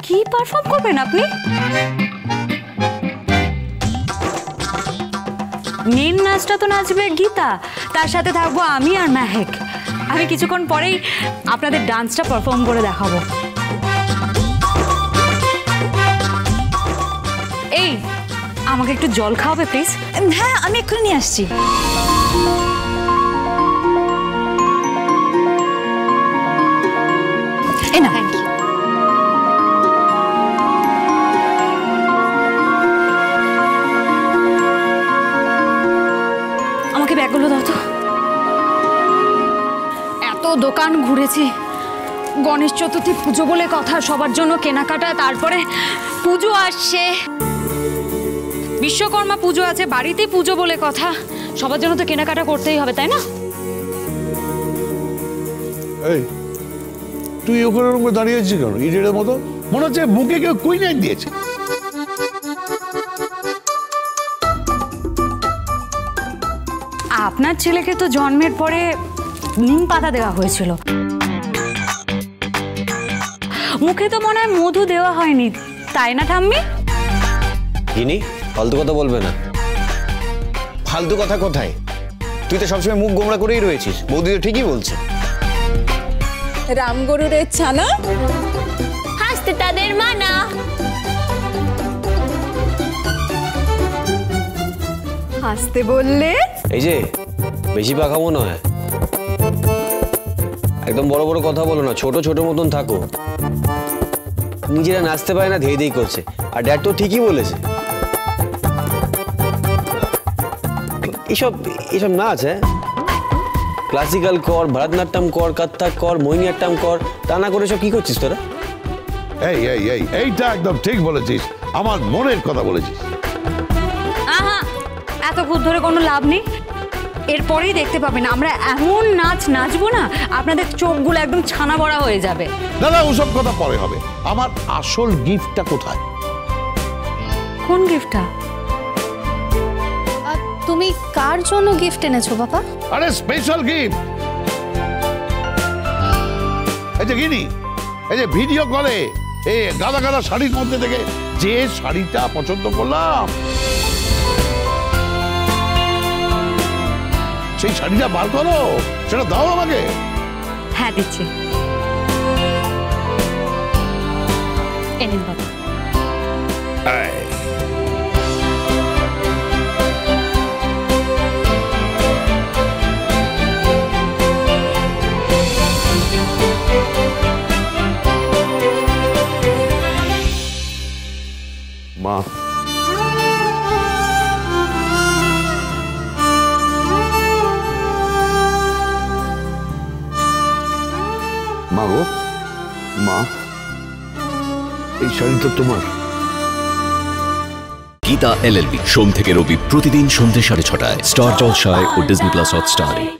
কি পারফর্ম করবেন আপনি? মেন নাচটা তো নাচবে গীতা, তার সাথে থাকবো আমি আর মেহেক। আমি কিছুক্ষণ পরেই আপনাদের ডান্সটা পারফর্ম করে দেখাবো। এই আমাকে একটু জল খাওয়াবে প্লিজ? হ্যাঁ, আমি এক্ষুনি নিয়ে আসছি। এই না, থ্যাংক ইউ। আমাকে ব্যাগগুলো দাও তো। এত দোকান ঘুরেছি, গণেশ চতুর্থী পুজো বলে কথা, সবার জন্য কেনাকাটা, তারপরে পুজো আসছে, বিশ্বকর্মা পুজো আছে, বাড়িতে পুজো বলে কথা, সবার জন্য তো কেনাকাটা করতেই হবে, তাই না? এই তুই ওখানে রুমে দাঁড়িয়ে আছিস কেন ইডিয়েটের মতো? মনে হচ্ছে বুকে কেউ কুইনাইন দিয়েছে। আপনার ছেলেকে তো জন্মের পরে নিম পাতা দেওয়া হয়েছিল, মুখে তো মনে হয় মধু দেওয়া হয়নি, তাই না ঠাম্মি? গিনি, ফালতু কথা বলবে না। ফালতু কথা কোথায়? তুই তো সবসময় মুখ গোমড়া করেই রয়েছিস। বৌদি তো ঠিকই বলছে। রামগরুরের ছানা হাসতে তাদের মানা। হাসতে বললে এই যে বেশি পাকামো নয়, একদম বড় বড় কথা বলো না, ছোট ছোট মতন থাকো। নিজেরা নাচতে পারে না, ধেই ধেই করছে। আর ড্যাড তো ঠিকই বলেছে, এসব এসব নাচ, হ্যাঁ, ক্লাসিক্যাল কর, ভরতনাট্যম কর, কত্থক কর, মোহিনীঅট্টম কর, তা না করে সব কি করছিস তোরা? এই এই এই এইটা একদম ঠিক বলেছিস, আমার মনের কথা বলেছিস। আহা, এত ভূত ধরে কোনো লাভ নেই। এরপরেই দেখতে পাবেন আমরা এমন নাচ নাচবো না, আপনাদের চোখগুলো একদম ছানা বড়া হয়ে যাবে। দাদা ওসব কথা পরে হবে, আমার আসল গিফটটা কোথায়? কোন গিফটটা? তুমি কার জন্য গিফট এনেছো বাবা? আরে স্পেশাল গিফট। এই যে গিনি, এই যে ভিডিও কলে এই গাদা গাদা শাড়ির মধ্যে থেকে যে শাড়িটা পছন্দ করলাম, সেই শাড়িটা বার করো, সেটা দাও আমাকে। হ্যাঁ দিচ্ছি, এনেন বাবা। মা, মা গো, মা, এই শাড়িটা তোমার। গীতা LLB সোম থেকে রবি প্রতিদিন সন্ধ্যে 6:30টায় স্টার জলসায় ও ডিজনি প্লাস হটস্টারে।